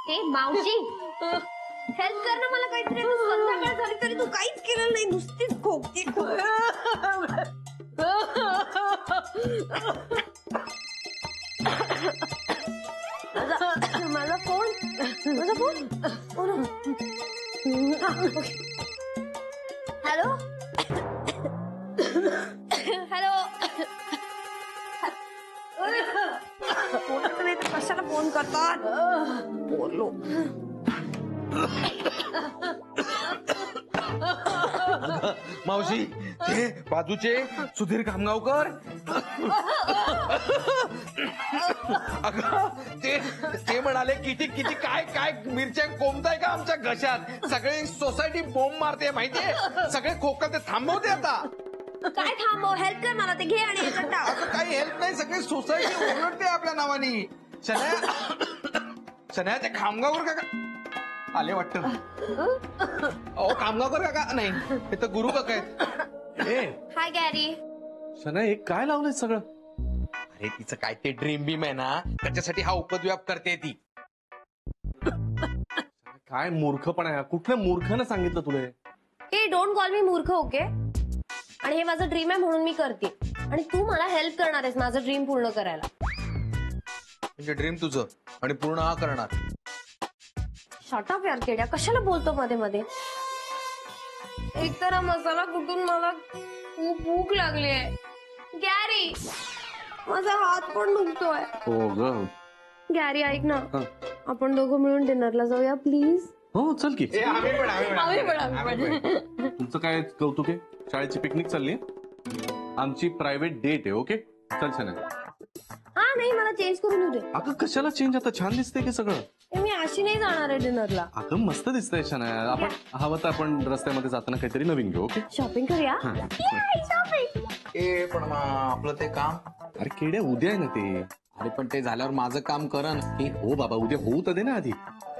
हे मावशी हेल्प कर ना मला काहीतरी. संध्याकाळ झाली तरी तू काहीच केलं नाही, नुसतीच खोकते. माझा फोन हॅलो हॅलो. कशाला फोन करतात. बोललो मावशी ते बाजूचे सुधीर कामगावकर. अगं ते म्हणाले किती किती काय काय मिरच्या कोंबताय का आमच्या घशात. सगळी सोसायटी बोंब मारते माहितीये. सगळे खोकत थांबवते आता. काय थांबव. हेल्प कर मला. ते घे आणि याच्यात टाक. असं काही हेल्प नाही. सगळी सोसायटी ओरडते आपल्या नावानी. शनया ते खामगावकर काका आले वाटतं. अहो कामगावकर काका नाही, हे तर गुरु काका आहेत. हाय गॅरी. शनया हे काय लावलंय सगळं. अरे तिचं काय ते ड्रीम बीम आहे ना, त्याच्यासाठी हा उपद्व्याप करते ती. काय मूर्खपणा आहे. कुठल्या मूर्खानं सांगितलं तुला. हे डोंट कॉल मी मूर्ख ओके. आणि हे माझं ड्रीम आहे म्हणून मी करते. आणि तू मला हेल्प करणार आहेस माझं ड्रीम पूर्ण करायला. म्हणजे ड्रीम तुझं आणि पूर्ण हा करणार. शॉर्ट यार केड्या, कशाला बोलतो मध्ये मध्ये. एक तर हा मसाला कुठून मला खूप भूक लागली आहे. गॅरी माझा हात पण दुखतोय. हो ग. गॅरी ऐक ना, आपण दोघं मिळून डिनरला जाऊया प्लीज. हो चल की. आम्ही पण. तुमचं काय कौतुक आहे. शाळेची पिकनिक चालली. आमची प्रायव्हेट डेट आहे. ओके चल शनया. हा नाही मला चेंज करून देऊ दे. अगं कशाला चेंज. आता छान दिसतंय की सगळं. मी अशी नाही जाणार आहे डिनरला. अगं मस्त दिसतंय शनया. आपण हवं तर आपण रस्त्यामध्ये जाताना काहीतरी नवीन घेऊ. ओके शॉपिंग करूया. शॉपिंग. ए पण आपलं ते काम. अरे केड्या उद्या आहे ना ते. अरे पण ते झाल्यावर माझं काम करा ना. हो बाबा उद्या होऊ तर दे ना आधी.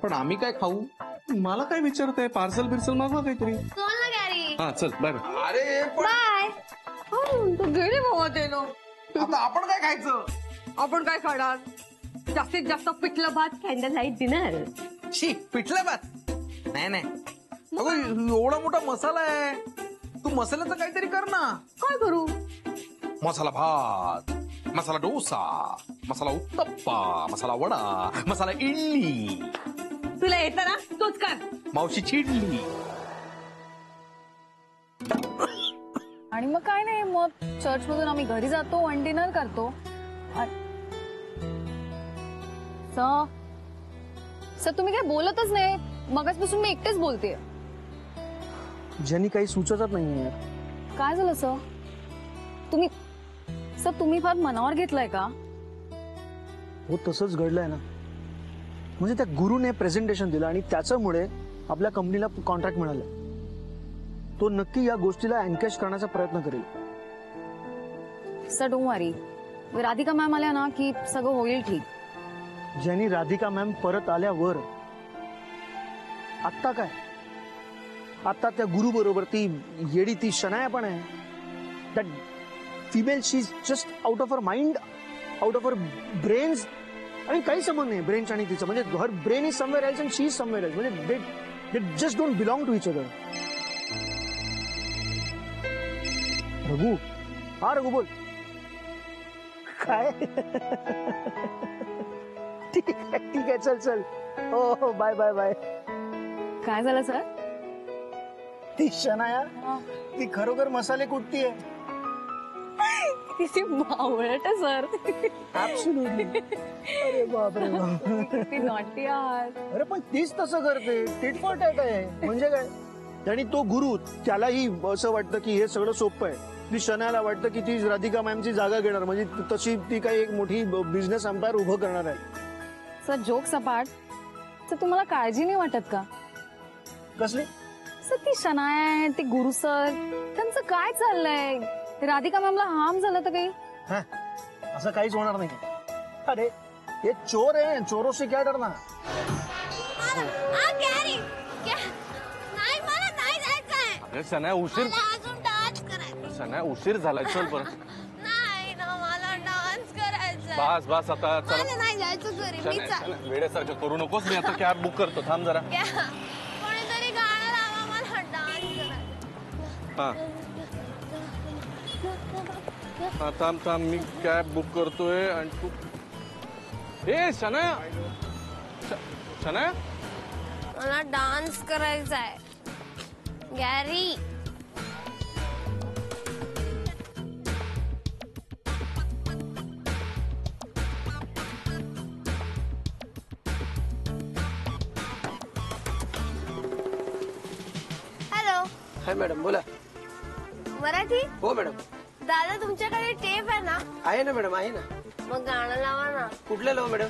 पण आम्ही काय खाऊ. मला काय विचारतंय. पार्सल बिर्सल मागवा काहीतरी. चल ना गॅरी. हा चल बाय बाय. अरे पण बाय. तू गेली भावा ते नो. आता आपण काय खायचं. आपण काय खाणार. जास्तीत जास्त पिठलं भात कॅन्डल लाईट डिनर. शी पिठलं भात. नाही नाही अगं एवढा मोठा मसाला आहे. तू मसाल्याचं काहीतरी कर ना. काय करू. मसाला भात, मसाला डोसा, मसाला उत्तप्पा, मसाला वडा, मसाला इडली. तुला येतं ना तोच कर. मावशीची इडली. आणि मग काय नाही. मग चर्च मधून आम्ही घरी जातो आणि डिनर करतो. सर तुम्ही काय बोलतच नाही. मगाचपासून मी एकटेच बोलते. ज्यांनी काही सुचतच नाहीये. काय झालं सर. तुम्ही फार मनावर घेतलंय का. हो तसंच घडलंय ना. म्हणजे त्या गुरुने प्रेझेंटेशन दिलं आणि त्याच्यामुळे आपल्या कंपनीला कॉन्ट्रॅक्ट मिळालं. तो नक्की या गोष्टीला एनकॅश करण्याचा प्रयत्न करेल. Sir don't worry. Radhika ma'am आल्या ना की सगळं होईल ठीक. ज्यांनी राधिका मॅम परत आल्यावर आत्ता काय. आता त्या गुरु बरोबर ती येडी ती शनाया पण आहे. That female she is just out of her mind, out of her brains. आणि काही संबंध नाही ब्रेन्स आणि तिचं. म्हणजे her brain is somewhere else and she is somewhere else. म्हणजे they just don't belong to each other. Raghu. हा रघु बोल. काय. ठीक आहे चल चल. हो बाय बाय बाय. काय झालं सर. ती शनाया ती खरोखर मसाले कुटतीये. किती बावळट आहे सर. ऍब्सोल्युटली. अरे बापरे बाप. किती नॉटी आहात. अरे पण तीच तसं करते. टिट फॉर टॅट आहे. म्हणजे काय. आणि तो गुरु त्यालाही असं वाटतं की हे सगळं सोपं आहे. ती शनायाला वाटतं की ती राधिका मॅमची जागा घेणार. म्हणजे तशी ती काही एक मोठी बिझनेस एम्पायर उभं करणार आहे. सर जोक सपाट. तर तुम्हाला काळजी नाही वाटत का. कसली. सर ती शनाया आहे ती गुरु सर त्यांचं काय चाललंय. राधिका मॅमला हार्म झालं तर काही. असं काहीच होणार नाही. अरे हे चोर आहे. चोरों से क्या डरना. अरे शनाया उशीर. शनाया उशीर झालाय. चल बरं. नाही ना मला डान्स करायचा बस बस आता चला. मला नाही जायचं घरी मी शनाया, वेड्यासारखं करू नकोस. मी आता कॅब बुक करतो. थांब जरा. कोणीतरी गाणं लावा मला डान्स करायचा. हा थांब थांब. मी कॅब बुक करतोय आणि तू. ए शनाया, शनाया. मला डान्स करायचा आहे गॅरी. हॅलो. हाय मॅडम, बोला. मराठी. हो मॅडम. दादा तुमच्याकडे टेप आहे ना? आहे ना मॅडम, आहे ना. मग गाणं लावा ना. कुठलं लावा मॅडम?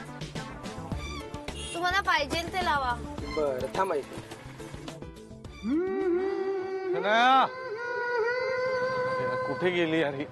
तुम्हाला पाहिजे ते लावा. बरं थांबायचं. शनाया, कुठे गेली यार ही?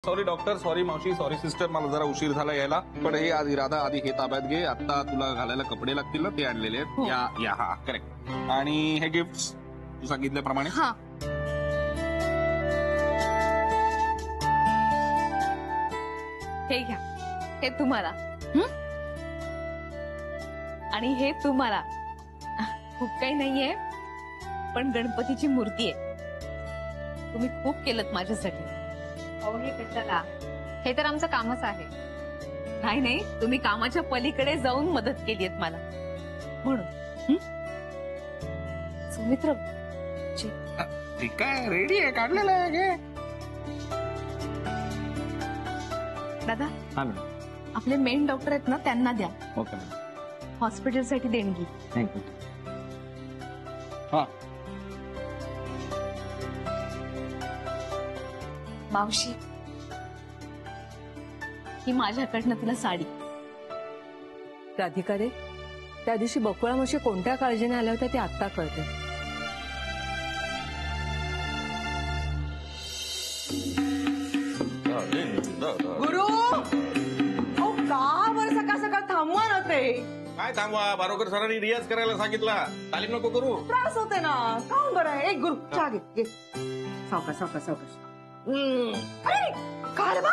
सॉरी डॉक्टर, सॉरी मावशी, सॉरी सिस्टर, मला जरा उशीर झाला यायला. पण हे आधी राधा, आधी हे ताब्यात घे. आता तुला घालायला कपडे लागतील ना, ते आणलेले आहेत. या हा करेक्ट. आणि हे गिफ्ट तू सांगितल्याप्रमाणे. हा. हे घ्या. हे तुम्हाला. आणि हे तुम्हाला. खूप काही नाहीये, पण गणपतीची मूर्ती आहे. तुम्ही खूप केलं माझ्यासाठी. अहो हे कशाला? हे तर आमचं कामच आहे. नाही नाही, तुम्ही कामाच्या पलीकडे जाऊन मदत केली आहे मला म्हणून. सुमित्र, ठीक आहे, रेडी आहे, काढलेलं आहे. घे. दादा हा मॅडम. आपले मेन डॉक्टर आहेत ना, त्यांना द्या. Okay madam. हॉस्पिटलसाठी देणगी. थँक्यू. हा. मावशी, ही माझ्याकडनं तिला साडी. राधिका रे, त्या दिवशी बकुळा मावशी कोणत्या काळजीने आल्या होत्या ते आत्ता कळते. गुरु, अहो का बरं सकाळ सकाळ थांबवा ना ते. काय थांबवा, बारोकर सरांनी रियाज करायला सांगितला. तालीम नको करू. त्रास होते ना. का बरं आहे? गुरु चहा घे. सावकाश सावकाश सावकाश. अरे काय बा,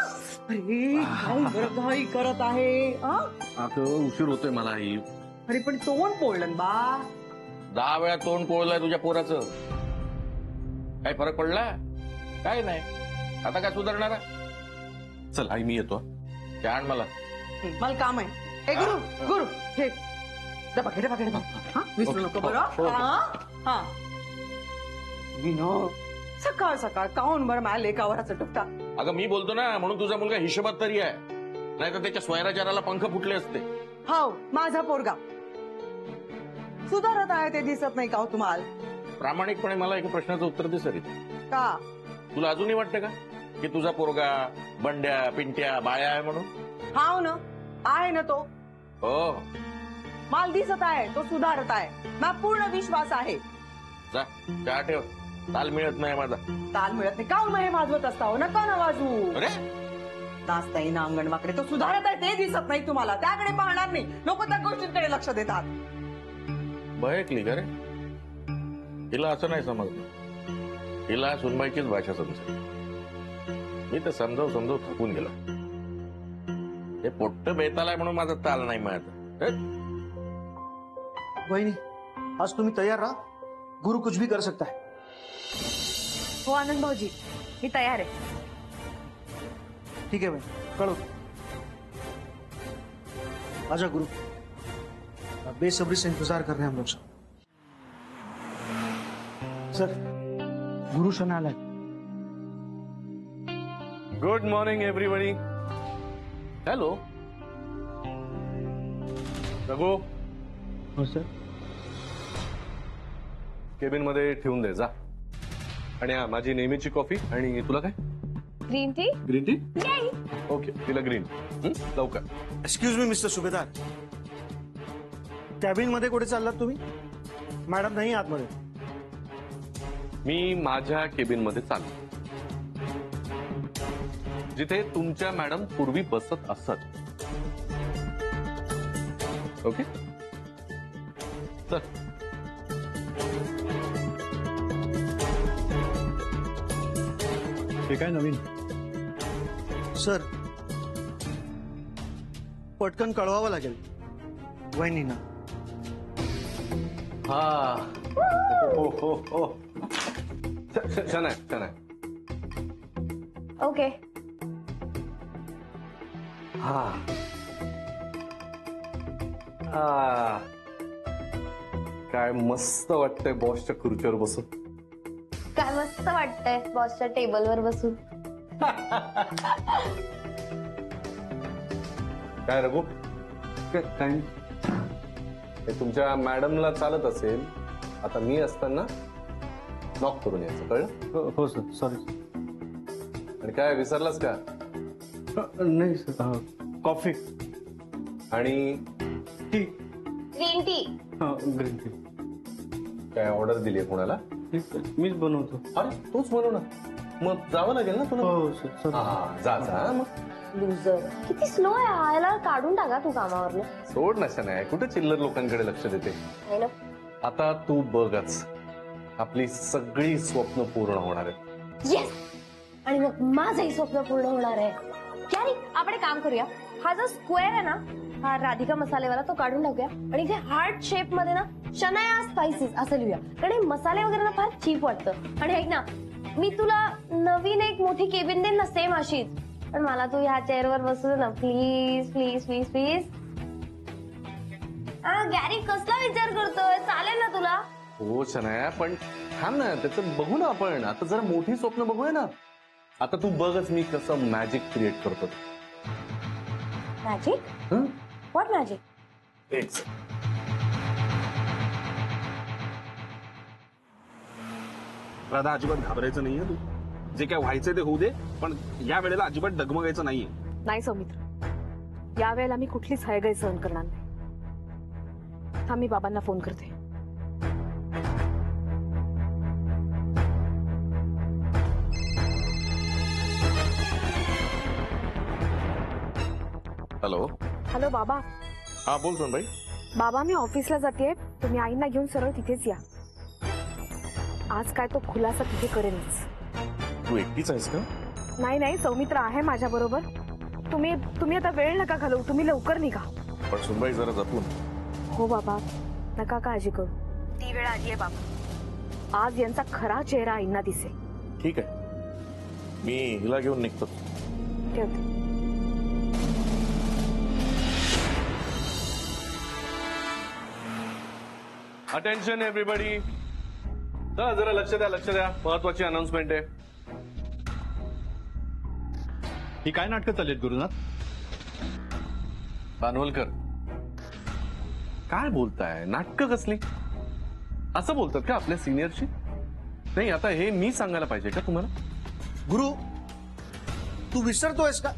अरे काय बरं घाई करत आहे. आता उशीर होतोय मला ही. अरे पण तोंड पोळलं बा. 10 वेळा तोंड पोळलंय तुझ्या पोराचं. काय फरक पडला? काय नाही. आता काय सुधारणार? चल आई, मी येतो. आण मला. मला काम आहे. ए गुरु गुरु हे डबा घे, डबा घे, डबा. हा, विसरू नको बरं. हा. विनो, सकाळ सकाळ काऊन बरं माझ्या लेकावराचं टपटा. अगं मी बोलतो ना, म्हणून तुझा मुलगा हिशोबात तरी आहे. नाही तर त्याच्या स्वैराचाराला पंख फुटले असते. हाव, माझा पोरगा सुधारत आहे ते दिसत नाही का हो तुम्हाला? प्रामाणिकपणे मला एका प्रश्नाचं उत्तर दे सरिता. का तुला अजूनही वाटतं का की तुझा पोरगा बंड्या पिंट्या बाळ्या आहे म्हणून? हाव ना, आहे ना तो. हो. माल दिसत आहे तो सुधारत आहे. मला पूर्ण विश्वास आहे. जा चहा ठेव, ताल मिळत नाही माझा. ताल मिळत नाही काऊन मग हे वाजवत असता हो? नका ना वाजवू. अरे नाचता येईना अंगण वाकडे. तो सुधारत आहे ते दिसत नाही तुम्हाला. त्याकडे पाहणार नाही. लोक त्या गोष्टींकडे लक्ष देतात. बहेकली का रे? हिला असं नाही समजलं. हिला सुनबाईचीच भाषा समजेल. मी तर समजावून थकून गेलो. हे पोट्ट बेतालाय म्हणून माझा ताल नाही मिळत. वहिनी, आज तुम्ही तैयार रहा. गुरु कुछ भी कर सकता है. हो आनंद भाऊजी, मी तयार आहे. ठीक है भाई, करो. आजा गुरु, बेसब्री से इंतजार कर रहे हैं हम लोग सब. सर, गुरु शना आलाय. Good morning everybody. Hello Raghu. हो सर. केबिन मध्ये ठेवून दे जा. आणि हा माझी नेहमीची कॉफी. आणि तुला काय? Green tea. Green tea. Okay, तिला ग्रीन. लवकर. एक्सक्यूज मी मिस्टर सुभेदार, कॅबिन मध्ये कुठे चाललात तुम्ही? मॅडम नाही आतमध्ये. मी माझ्या केबिन मध्ये चाललो, जिथे तुमच्या मॅडम पूर्वी बसत असत. ओके चल. हे काय नवीन? सर, पटकन कळवावं लागेल वहिनींना. हा हो हो हो. छान आहे छान आहे. ओके. हा काय मस्त वाटतंय बॉसच्या खुर्चीवर बसून. काय मस्त वाटतंय बॉसच्या टेबलवर बसून. काय रघु? काय हे तुमच्या मॅडमला चालत असेल, आता मी असताना नॉक करून यायचं, कळलं? हो सर, सॉरी. आणि काय विसरलास का? नाही सर. कॉफी आणि T. Green tea. Green tea. काय ऑर्डर दिली आहे कोणाला? मीच बनवतो. अरे तूच बनव ना. मग जावं लागेल ना तुला. हो सर. हा जा जा मग. लुझर, किती स्लो आहे हा. याला काढून टाका तू कामावरनं. सोड नशा नाही. कुठे चिल्लर लोकांकडे लक्ष देते. आहे ना. आता तू बघच, आपली सगळी स्वप्न पूर्ण होणार आहेत. येस. आणि मग माझंही स्वप्न पूर्ण होणार आहे. कॅरी, आपण एक काम करूया. हा जो स्क्वेअर आहे ना, हा राधिका मसालेवाला, तो काढून टाकूया. आणि इथे हार्ट शेप मध्ये ना शनाया स्पाइसेस असं लिहूया. कारण हे मसाले वगैरे ना फार चीप वाटतं. आणि ऐक ना, मी तुला नवीन एक मोठी केबिन देईन ना सेम अशीच. पण मला तू ह्या चेअरवर बसू दे ना please please please please. Gary कसला विचार करतोय? चालेल ना तुला? हो शनाया, पण थांब ना, त्याचं बघू ना आपण. आता जरा मोठी स्वप्न बघूया ना. आता तू बघच मी कसं मॅजिक क्रिएट करतो. मॅजिक? What magic? तेच. राधा, अजिबात घाबरायचं नाहीये तू. जे काय व्हायचंय ते होऊ दे, पण या वेळेला अजिबात डगमगायचं नाहीये. नाही सौमित्र, यावेळेला मी कुठलीच हयगय सहन करणार नाही. हा मी बाबांना फोन करते. हॅलो. हॅलो बाबा. हा बोल सोनबाई. बाबा, मी ऑफिसला जाते. तुम्ही आईंना घेऊन सरळ तिथेच या. आज काय तो खुलासा तिथे करेनच. तू एकटीच आहेस का? नाही नाही, सौमित्र आहे माझ्या बरोबर. तुम्ही आता वेळ नका घालवू. तुम्ही लवकर निघा. पण सोनबाई जरा जपून. हो बाबा, नका काळजी करू. ती वेळ आली आहे बाबा. आज यांचा खरा चेहरा आईंना दिसेल. ठीक आहे, मी हिला घेऊन निघतो. ठेवते. Attention everybody. चला जरा लक्ष द्या, लक्ष द्या. महत्वाची अनाउन्समेंट आहे. ही काय नाटकं चाललीत गुरुनाथ? पानवलकर, काय बोलताय? नाटकं कसली? असं बोलतात का आपल्या सिनियरशी? नाही, आता हे मी सांगायला पाहिजे का तुम्हाला? गुरु, तू विसरतोयस का?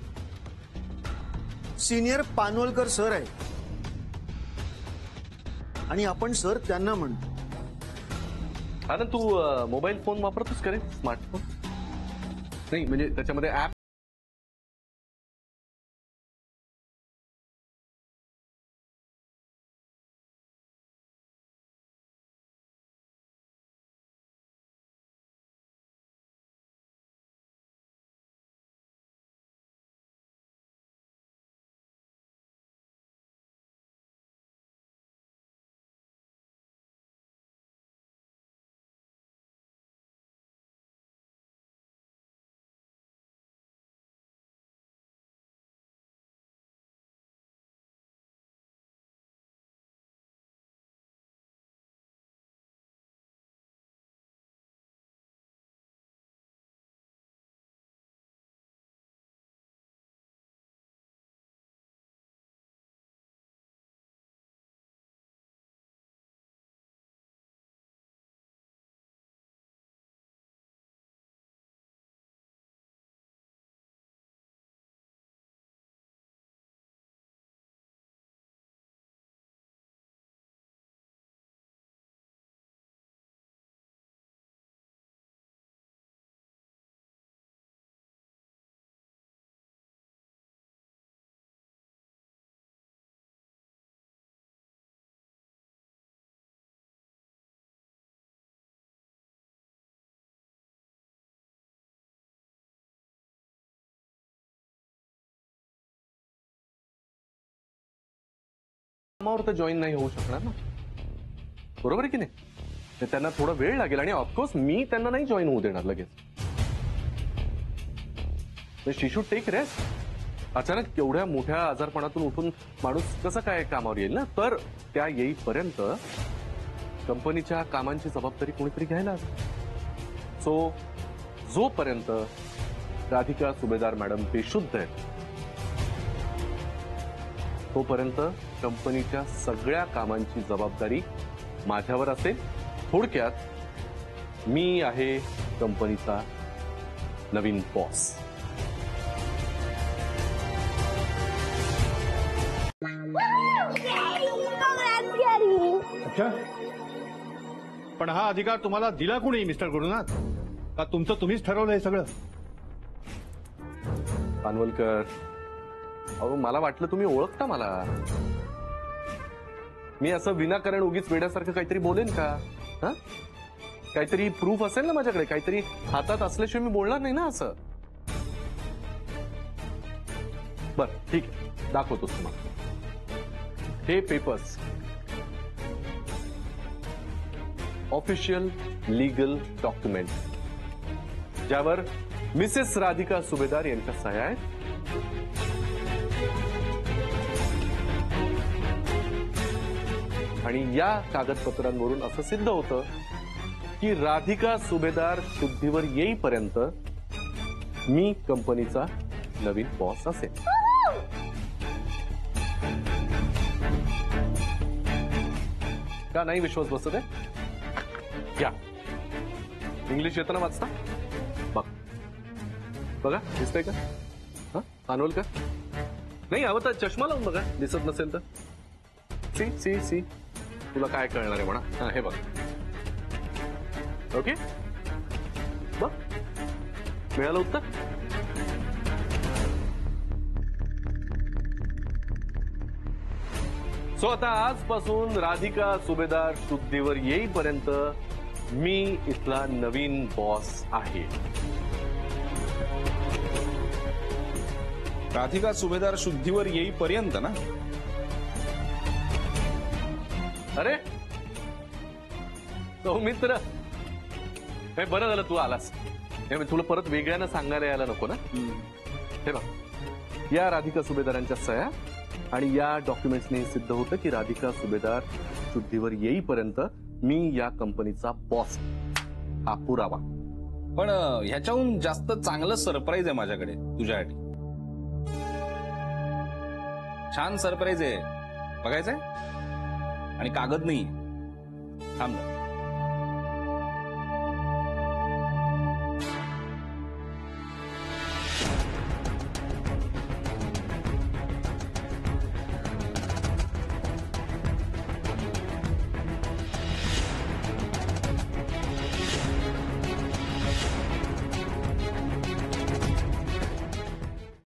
सिनियर पानवलकर सर आहे आणि आपण सर त्यांना म्हणतो. ना तू मोबाईल फोन वापरतोस का रे? स्मार्टफोन नाही म्हणजे त्याच्यामध्ये ऍप कामावर तर जॉईन नाही होऊ शकणार ना, बरोबर आहे की नाही? तर त्यांना थोडा वेळ लागेल आणि ऑफकोर्स मी त्यांना नाही जॉईन होऊ देणार लगेच. शी शुड टेक रेस्ट. अचानक केवढ्या मोठ्या आजारपणातून उठून माणूस कसं काय कामावर येईल ना, तर त्या येईपर्यंत कंपनीच्या कामांची जबाबदारी कोणीतरी घ्यायला हवी. सो जोपर्यंत राधिका सुभेदार मॅडम बेशुद्ध आहेत तोपर्यंत कंपनीच्या सगळ्या कामांची जबाबदारी माझ्यावर असेल. थोडक्यात मी आहे कंपनीचा नवीन बॉस. अच्छा, पण हा अधिकार तुम्हाला दिला कोणी मिस्टर गुरुनाथ? का तुमचं तुम्हीच ठरवलं हे सगळं? पानवलकर, अहो मला वाटलं तुम्ही ओळखता मला. मी असं विनाकारण उगीच वेड्यासारखं काहीतरी बोलेन का? हा, काहीतरी प्रूफ असेल ना माझ्याकडे, काहीतरी हातात असल्याशिवाय मी बोलणार नाही ना असं. बर ठीक आहे, दाखवतोच तुम्हाला हे पेपर्स. ऑफिशियल लीगल डॉक्युमेंट ज्यावर मिसेस राधिका सुभेदार यांच्या सह्या आहेत. आणि या कागदपत्रांवरून असं सिद्ध होतं की राधिका सुभेदार शुद्धीवर येईपर्यंत मी कंपनीचा नवीन बॉस असेल. का नाही विश्वास बसत आहे? या इंग्लिश येतं ना वाचता? बघ बघा, दिसतंय का? हा पानवलकर, नाही हवं तर चष्मा लावून बघा, दिसत नसेल तर. सी सी सी, तुला काय कळणार आहे म्हणा. हा हे बघ. ओके बघ, मिळालं उत्तर. सो आता आजपासून राधिका सुभेदार शुद्धीवर येईपर्यंत मी इथला नवीन बॉस आहे. राधिका सुभेदार शुद्धीवर येईपर्यंत ना? अरे सौमित्र, हे बरं झालं तू आलास. हे तुला परत वेगळ्यानं सांगायला यायला नको ना. हे बघ, या राधिका सुभेदारांच्या सह्या आणि या डॉक्युमेंट्सने सिद्ध होतं की राधिका सुभेदार शुद्धीवर येईपर्यंत मी या कंपनीचा बॉस. हा पुरावा. पण ह्याच्याहून जास्त चांगलं सरप्राईज आहे माझ्याकडे तुझ्यासाठी. छान सरप्राईज आहे, बघायचंय? आणि कागद नाही, थांब.